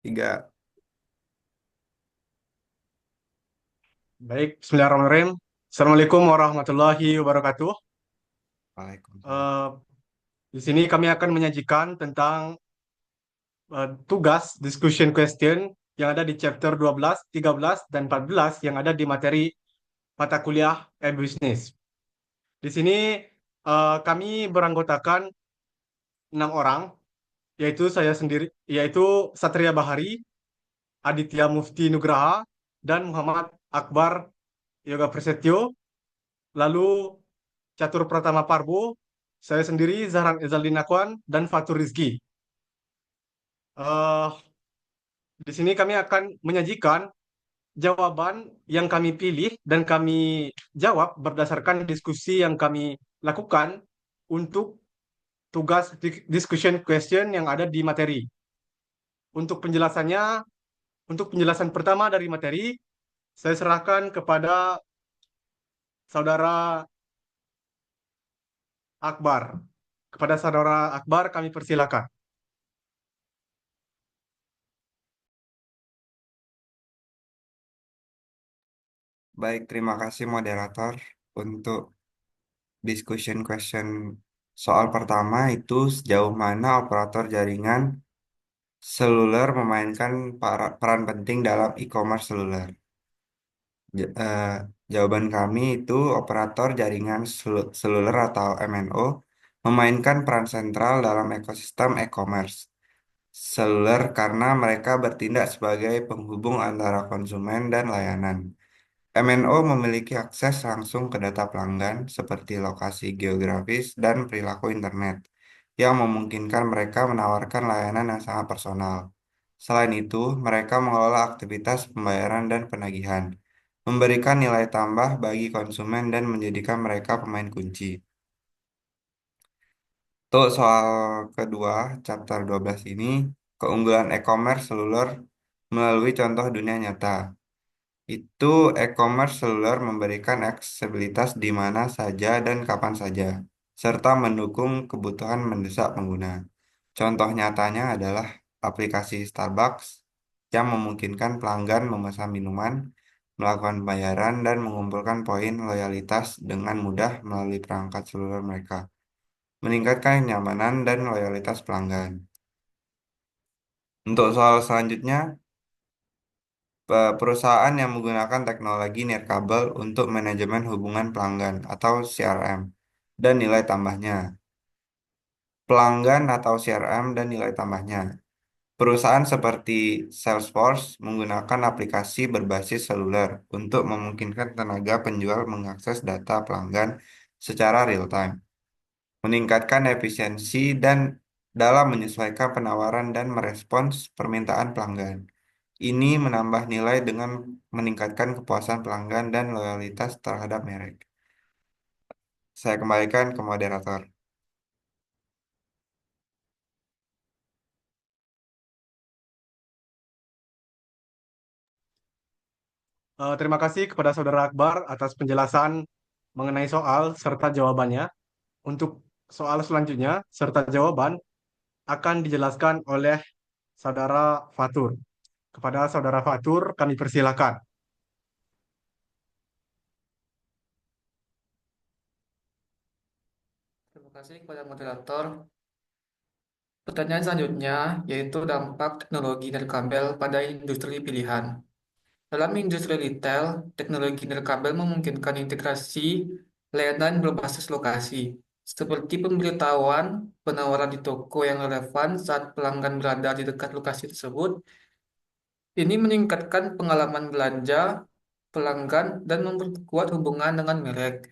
Tiga. Baik, Bismillahirrahmanirrahim. Assalamualaikum warahmatullahi wabarakatuh. Waalaikumsalam. Eh, di sini kami akan menyajikan tentang tugas discussion question yang ada di chapter 12, 13, dan 14 yang ada di materi mata kuliah e-business. Di sini kami beranggotakan 6 orang, yaitu saya sendiri, yaitu Satria Bahari, Aditya Mufti Nugraha, dan Muhammad Akbar Yoga Prasetyo. Lalu Catur Pratama Parbo, saya sendiri Zahran Ezaldin Nakwan, dan Fatur Rizki. Eh, di sini kami akan menyajikan jawaban yang kami pilih dan kami jawab berdasarkan diskusi yang kami lakukan untuk tugas discussion question yang ada di materi. Untuk penjelasannya, untuk penjelasan pertama dari materi, saya serahkan kepada saudara Akbar. Kepada saudara Akbar kami persilakan. Baik, terima kasih moderator untuk discussion question soal pertama itu sejauh mana operator jaringan seluler memainkan peran penting dalam e-commerce seluler. Ja- eh, Jawaban kami itu operator jaringan seluler atau MNO memainkan peran sentral dalam ekosistem e-commerce seluler karena mereka bertindak sebagai penghubung antara konsumen dan layanan. MNO memiliki akses langsung ke data pelanggan seperti lokasi geografis dan perilaku internet, yang memungkinkan mereka menawarkan layanan yang sangat personal. Selain itu, mereka mengelola aktivitas pembayaran dan penagihan, memberikan nilai tambah bagi konsumen dan menjadikan mereka pemain kunci. Untuk soal kedua, chapter 12 ini, keunggulan e-commerce seluler melalui contoh dunia nyata. Itu e-commerce seluler memberikan aksesibilitas di mana saja dan kapan saja, serta mendukung kebutuhan mendesak pengguna. Contoh nyatanya adalah aplikasi Starbucks yang memungkinkan pelanggan memesan minuman, melakukan pembayaran, dan mengumpulkan poin loyalitas dengan mudah melalui perangkat seluler mereka, meningkatkan kenyamanan dan loyalitas pelanggan. Untuk soal selanjutnya, perusahaan yang menggunakan teknologi nirkabel untuk manajemen hubungan pelanggan atau CRM dan nilai tambahnya. Pelanggan atau CRM dan nilai tambahnya. Perusahaan seperti Salesforce menggunakan aplikasi berbasis seluler untuk memungkinkan tenaga penjual mengakses data pelanggan secara real-time, meningkatkan efisiensi dan dalam menyesuaikan penawaran dan merespons permintaan pelanggan. Ini menambah nilai dengan meningkatkan kepuasan pelanggan dan loyalitas terhadap merek. Saya kembalikan ke moderator. Terima kasih kepada saudara Akbar atas penjelasan mengenai soal serta jawabannya. Untuk soal selanjutnya serta jawaban akan dijelaskan oleh saudara Fatur. Kepada saudara Fatur kami persilakan. Terima kasih kepada moderator. Pertanyaan selanjutnya yaitu dampak teknologi nirkabel pada industri pilihan. Dalam industri retail, teknologi nirkabel memungkinkan integrasi layanan berbasis lokasi, seperti pemberitahuan penawaran di toko yang relevan saat pelanggan berada di dekat lokasi tersebut. Ini meningkatkan pengalaman belanja pelanggan dan memperkuat hubungan dengan merek.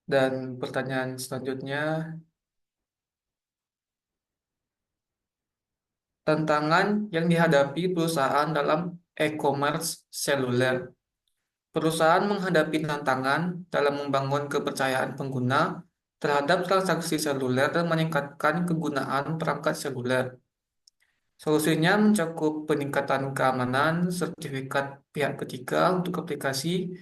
Dan pertanyaan selanjutnya, tantangan yang dihadapi perusahaan dalam e-commerce seluler. Perusahaan menghadapi tantangan dalam membangun kepercayaan pengguna terhadap transaksi seluler dan meningkatkan kegunaan perangkat seluler. Solusinya mencakup peningkatan keamanan, sertifikat pihak ketiga untuk aplikasi,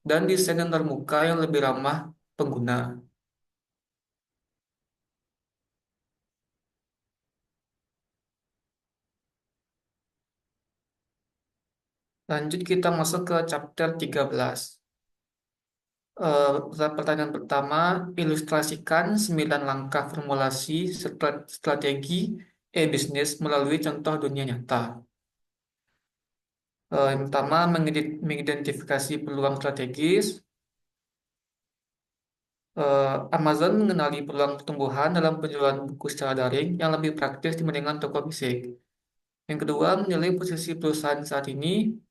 dan desain yang terbuka yang lebih ramah pengguna. Lanjut kita masuk ke chapter 13. Pertanyaan pertama, ilustrasikan 9 langkah formulasi strategi e-bisnis melalui contoh dunia nyata. Yang pertama, mengidentifikasi peluang strategis. Amazon mengenali peluang pertumbuhan dalam penjualan buku secara daring yang lebih praktis dibandingkan toko fisik. Yang kedua, menilai posisi perusahaan saat ini.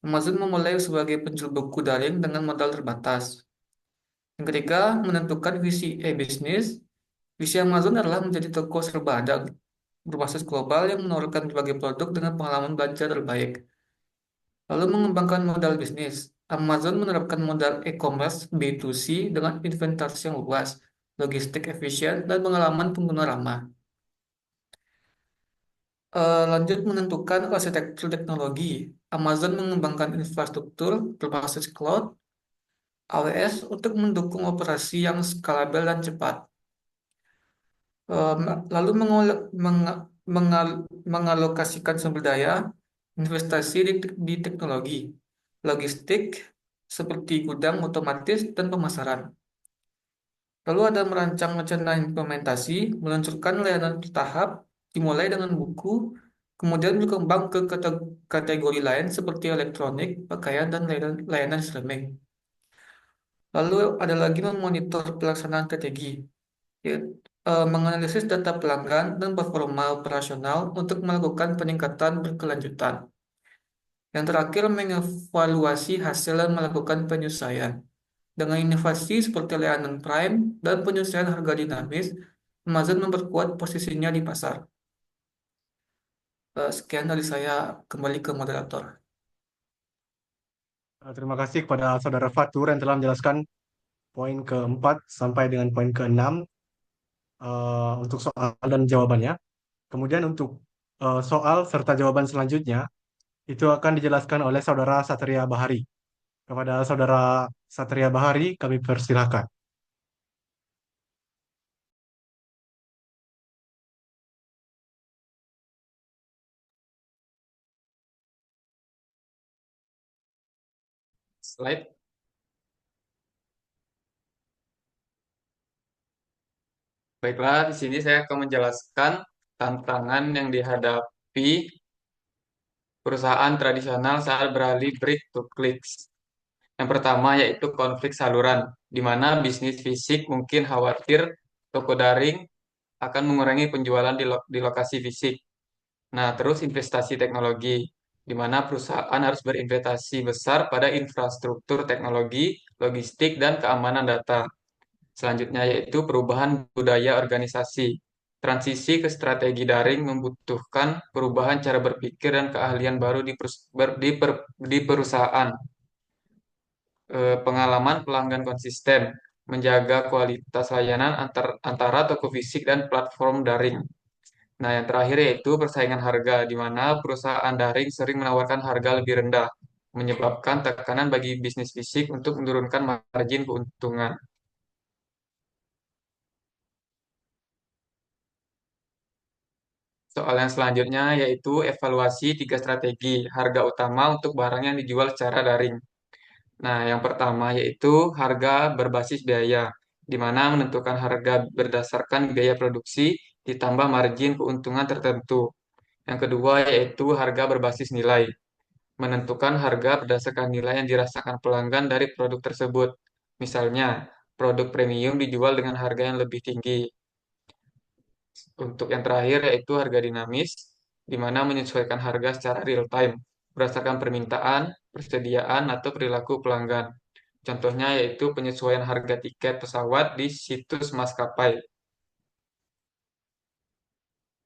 Amazon memulai sebagai penjual buku daring dengan modal terbatas. Yang ketiga, menentukan visi e-bisnis. Visi Amazon adalah menjadi toko serba ada berbasis global yang menawarkan berbagai produk dengan pengalaman belanja terbaik. Lalu mengembangkan modal bisnis. Amazon menerapkan modal e-commerce B2C dengan inventaris yang luas, logistik efisien, dan pengalaman pengguna ramah. Lanjut menentukan arsitektur teknologi. Amazon mengembangkan infrastruktur berbasis cloud AWS untuk mendukung operasi yang skalabel dan cepat. Lalu mengalokasikan sumber daya, investasi di teknologi, logistik, seperti gudang otomatis dan pemasaran. Lalu ada merancang rencana implementasi, meluncurkan layanan bertahap, dimulai dengan buku, kemudian berkembang ke kategori lain seperti elektronik, pakaian, dan layanan streaming. Lalu ada lagi memonitor pelaksanaan strategi, ya, menganalisis data pelanggan dan performa operasional untuk melakukan peningkatan berkelanjutan. Yang terakhir, mengevaluasi hasil dan melakukan penyesuaian. Dengan inovasi seperti layanan Prime dan penyesuaian harga dinamis, Amazon memperkuat posisinya di pasar. Sekian dari saya, kembali ke moderator. Terima kasih kepada Saudara Fatur yang telah menjelaskan poin keempat sampai dengan poin keenam untuk soal dan jawabannya. Kemudian untuk soal serta jawaban selanjutnya itu akan dijelaskan oleh Saudara Satria Bahari. Kepada Saudara Satria Bahari, kami persilahkan. Slide. Baiklah, di sini saya akan menjelaskan tantangan yang dihadapi perusahaan tradisional saat beralih break to clicks. Yang pertama yaitu konflik saluran, di mana bisnis fisik mungkin khawatir toko daring akan mengurangi penjualan di lokasi fisik. Nah, terus investasi teknologi, di mana perusahaan harus berinvestasi besar pada infrastruktur teknologi, logistik, dan keamanan data. Selanjutnya yaitu perubahan budaya organisasi. Transisi ke strategi daring membutuhkan perubahan cara berpikir dan keahlian baru di perusahaan. Pengalaman pelanggan konsisten, menjaga kualitas layanan antara toko fisik dan platform daring. Nah, yang terakhir yaitu persaingan harga, di mana perusahaan daring sering menawarkan harga lebih rendah, menyebabkan tekanan bagi bisnis fisik untuk menurunkan margin keuntungan. Soal yang selanjutnya yaitu evaluasi 3 strategi harga utama untuk barang yang dijual secara daring. Nah, yang pertama yaitu harga berbasis biaya, di mana menentukan harga berdasarkan biaya produksi ditambah margin keuntungan tertentu. Yang kedua yaitu harga berbasis nilai, menentukan harga berdasarkan nilai yang dirasakan pelanggan dari produk tersebut. Misalnya, produk premium dijual dengan harga yang lebih tinggi. Untuk yang terakhir yaitu harga dinamis, di mana menyesuaikan harga secara real time berdasarkan permintaan, persediaan, atau perilaku pelanggan. Contohnya yaitu penyesuaian harga tiket pesawat di situs maskapai.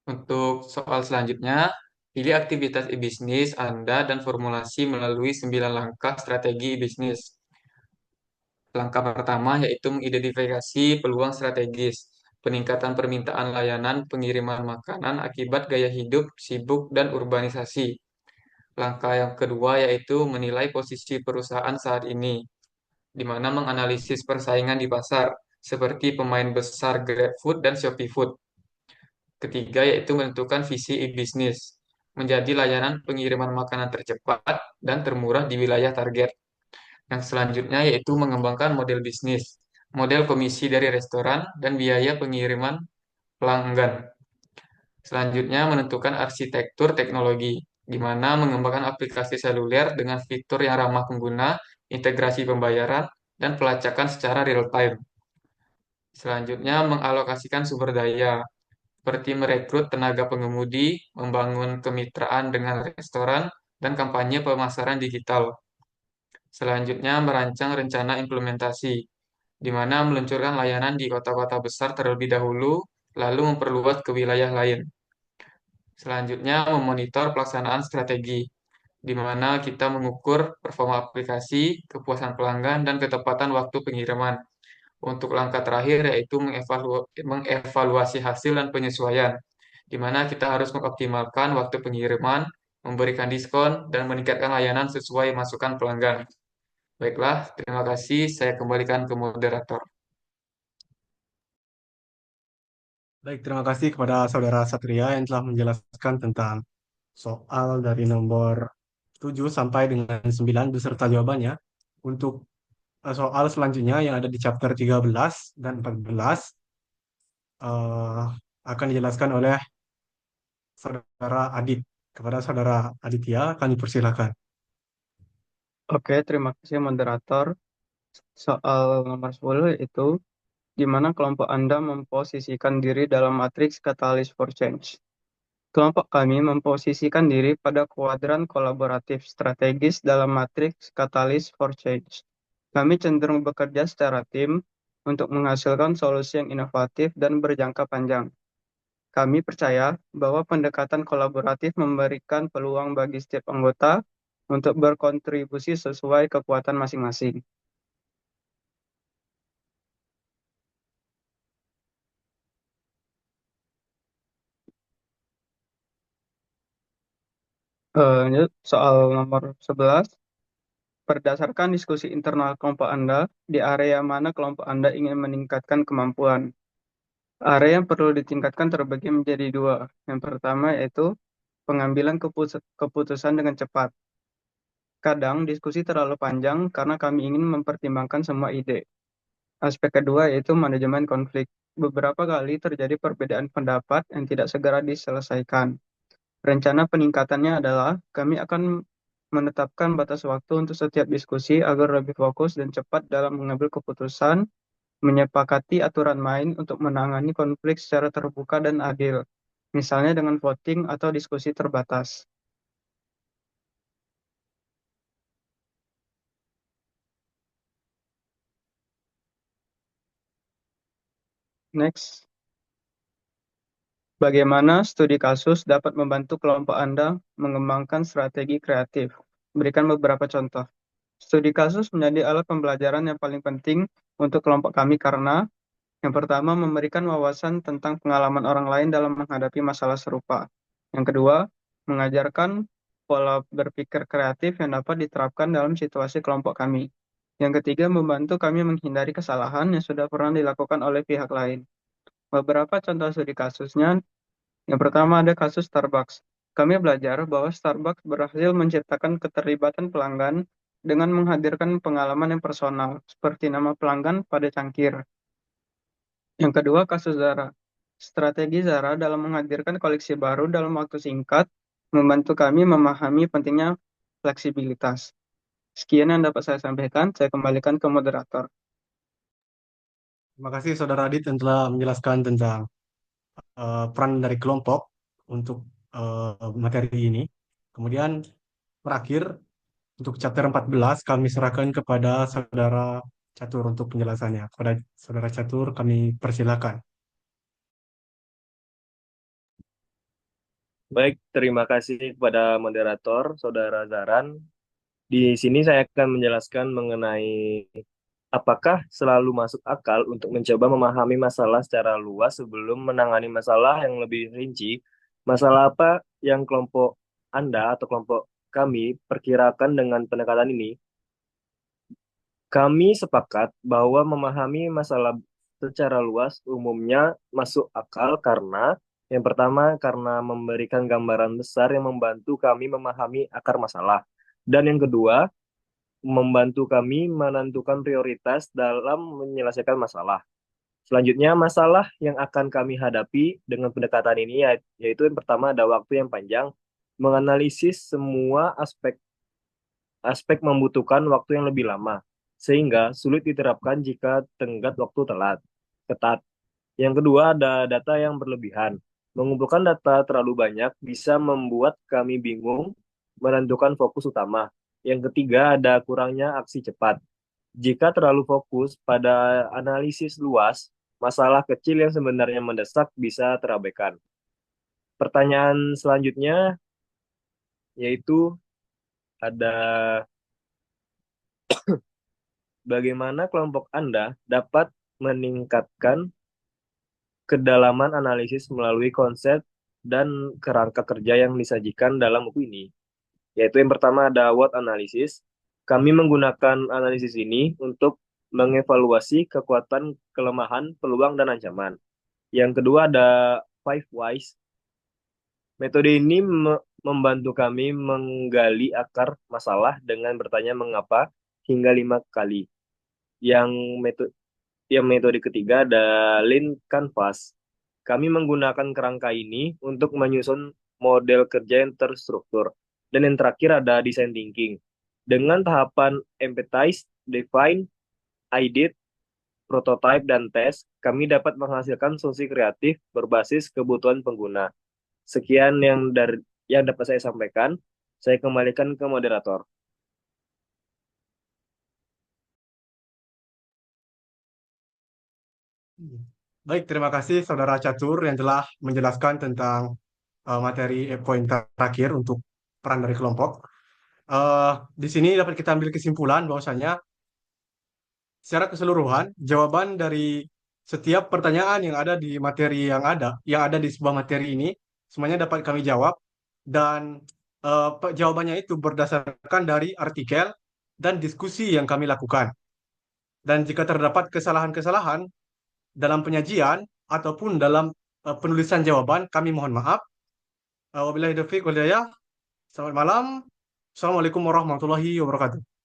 Untuk soal selanjutnya, pilih aktivitas e-bisnis Anda dan formulasi melalui 9 langkah strategi bisnis. Langkah pertama yaitu mengidentifikasi peluang strategis, peningkatan permintaan layanan pengiriman makanan akibat gaya hidup sibuk dan urbanisasi. Langkah yang kedua yaitu menilai posisi perusahaan saat ini, di mana menganalisis persaingan di pasar, seperti pemain besar GrabFood dan ShopeeFood. Ketiga yaitu menentukan visi e-bisnis, menjadi layanan pengiriman makanan tercepat dan termurah di wilayah target. Yang selanjutnya yaitu mengembangkan model bisnis, model komisi dari restoran, dan biaya pengiriman pelanggan. Selanjutnya menentukan arsitektur teknologi, di mana mengembangkan aplikasi seluler dengan fitur yang ramah pengguna, integrasi pembayaran, dan pelacakan secara real-time. Selanjutnya mengalokasikan sumber daya, seperti merekrut tenaga pengemudi, membangun kemitraan dengan restoran, dan kampanye pemasaran digital. Selanjutnya, merancang rencana implementasi, di mana meluncurkan layanan di kota-kota besar terlebih dahulu, lalu memperluas ke wilayah lain. Selanjutnya, memonitor pelaksanaan strategi, di mana kita mengukur performa aplikasi, kepuasan pelanggan, dan ketepatan waktu pengiriman. Untuk langkah terakhir yaitu mengevaluasi hasil dan penyesuaian, di mana kita harus mengoptimalkan waktu pengiriman, memberikan diskon, dan meningkatkan layanan sesuai masukan pelanggan. Baiklah, terima kasih. Saya kembalikan ke moderator. Baik, terima kasih kepada Saudara Satria yang telah menjelaskan tentang soal dari nomor 7 sampai dengan 9 beserta jawabannya. Untuk soal selanjutnya yang ada di chapter 13 dan 14 eh, akan dijelaskan oleh Saudara Adit. Kepada Saudara Aditya, kami persilakan. Oke, terima kasih moderator. Soal nomor 10 itu di mana kelompok Anda memposisikan diri dalam matriks Catalyst for Change. Kelompok kami memposisikan diri pada kuadran kolaboratif strategis dalam matriks Catalyst for Change. Kami cenderung bekerja secara tim untuk menghasilkan solusi yang inovatif dan berjangka panjang. Kami percaya bahwa pendekatan kolaboratif memberikan peluang bagi setiap anggota untuk berkontribusi sesuai kekuatan masing-masing. Soal nomor 11, berdasarkan diskusi internal kelompok Anda, di area mana kelompok Anda ingin meningkatkan kemampuan? Area yang perlu ditingkatkan terbagi menjadi dua. Yang pertama yaitu pengambilan keputusan dengan cepat. Kadang diskusi terlalu panjang karena kami ingin mempertimbangkan semua ide. Aspek kedua yaitu manajemen konflik. Beberapa kali terjadi perbedaan pendapat yang tidak segera diselesaikan. Rencana peningkatannya adalah kami akan menetapkan batas waktu untuk setiap diskusi agar lebih fokus dan cepat dalam mengambil keputusan, menyepakati aturan main untuk menangani konflik secara terbuka dan adil, misalnya dengan voting atau diskusi terbatas. Next, bagaimana studi kasus dapat membantu kelompok Anda mengembangkan strategi kreatif? Berikan beberapa contoh. Studi kasus menjadi alat pembelajaran yang paling penting untuk kelompok kami karena yang pertama, memberikan wawasan tentang pengalaman orang lain dalam menghadapi masalah serupa. Yang kedua, mengajarkan pola berpikir kreatif yang dapat diterapkan dalam situasi kelompok kami. Yang ketiga, membantu kami menghindari kesalahan yang sudah pernah dilakukan oleh pihak lain. Beberapa contoh studi kasusnya, yang pertama ada kasus Starbucks. Kami belajar bahwa Starbucks berhasil menciptakan keterlibatan pelanggan dengan menghadirkan pengalaman yang personal, seperti nama pelanggan pada cangkir. Yang kedua, kasus Zara. Strategi Zara dalam menghadirkan koleksi baru dalam waktu singkat membantu kami memahami pentingnya fleksibilitas. Sekian yang dapat saya sampaikan, saya kembalikan ke moderator. Terima kasih Saudara Adit yang telah menjelaskan tentang peran dari kelompok untuk materi ini. Kemudian terakhir untuk chapter 14 kami serahkan kepada Saudara Catur untuk penjelasannya. Kepada Saudara Catur kami persilakan. Baik, terima kasih kepada moderator, Saudara Zaran. Di sini saya akan menjelaskan mengenai apakah selalu masuk akal untuk mencoba memahami masalah secara luas sebelum menangani masalah yang lebih rinci. Masalah apa yang kelompok Anda atau kelompok kami perkirakan dengan pendekatan ini? Kami sepakat bahwa memahami masalah secara luas umumnya masuk akal karena Yang pertama, karena memberikan gambaran besar yang membantu kami memahami akar masalah. Dan yang kedua, membantu kami menentukan prioritas dalam menyelesaikan masalah. Selanjutnya, masalah yang akan kami hadapi dengan pendekatan ini yaitu yang pertama ada waktu yang panjang, menganalisis semua aspek aspek membutuhkan waktu yang lebih lama, sehingga sulit diterapkan jika tenggat waktu ketat. Yang kedua ada data yang berlebihan. Mengumpulkan data terlalu banyak bisa membuat kami bingung menentukan fokus utama. Yang ketiga ada kurangnya aksi cepat. Jika terlalu fokus pada analisis luas, masalah kecil yang sebenarnya mendesak bisa terabaikan. Pertanyaan selanjutnya yaitu ada bagaimana kelompok Anda dapat meningkatkan kedalaman analisis melalui konsep dan kerangka kerja yang disajikan dalam buku ini. Yaitu yang pertama ada WOT analysis. Kami menggunakan analisis ini untuk mengevaluasi kekuatan, kelemahan, peluang, dan ancaman. Yang kedua ada Five Whys. Metode ini membantu kami menggali akar masalah dengan bertanya mengapa hingga 5 kali. Yang metode metode ketiga ada Lean Canvas. Kami menggunakan kerangka ini untuk menyusun model kerja yang terstruktur. Dan yang terakhir ada Design Thinking. Dengan tahapan Empathize, Define, Audit, Prototype, dan Test, kami dapat menghasilkan solusi kreatif berbasis kebutuhan pengguna. Sekian yang dapat saya sampaikan. Saya kembalikan ke moderator. Baik, terima kasih Saudara Catur yang telah menjelaskan tentang materi poin terakhir untuk peran dari kelompok. Eh, di sini dapat kita ambil kesimpulan bahwasanya secara keseluruhan jawaban dari setiap pertanyaan yang ada di materi yang ada di sebuah materi ini semuanya dapat kami jawab dan jawabannya itu berdasarkan dari artikel dan diskusi yang kami lakukan. Dan jika terdapat kesalahan-kesalahan dalam penyajian ataupun dalam penulisan jawaban, kami mohon maaf. Wabillahi taufiq wal hidayah. Selamat malam. Assalamualaikum warahmatullahi wabarakatuh.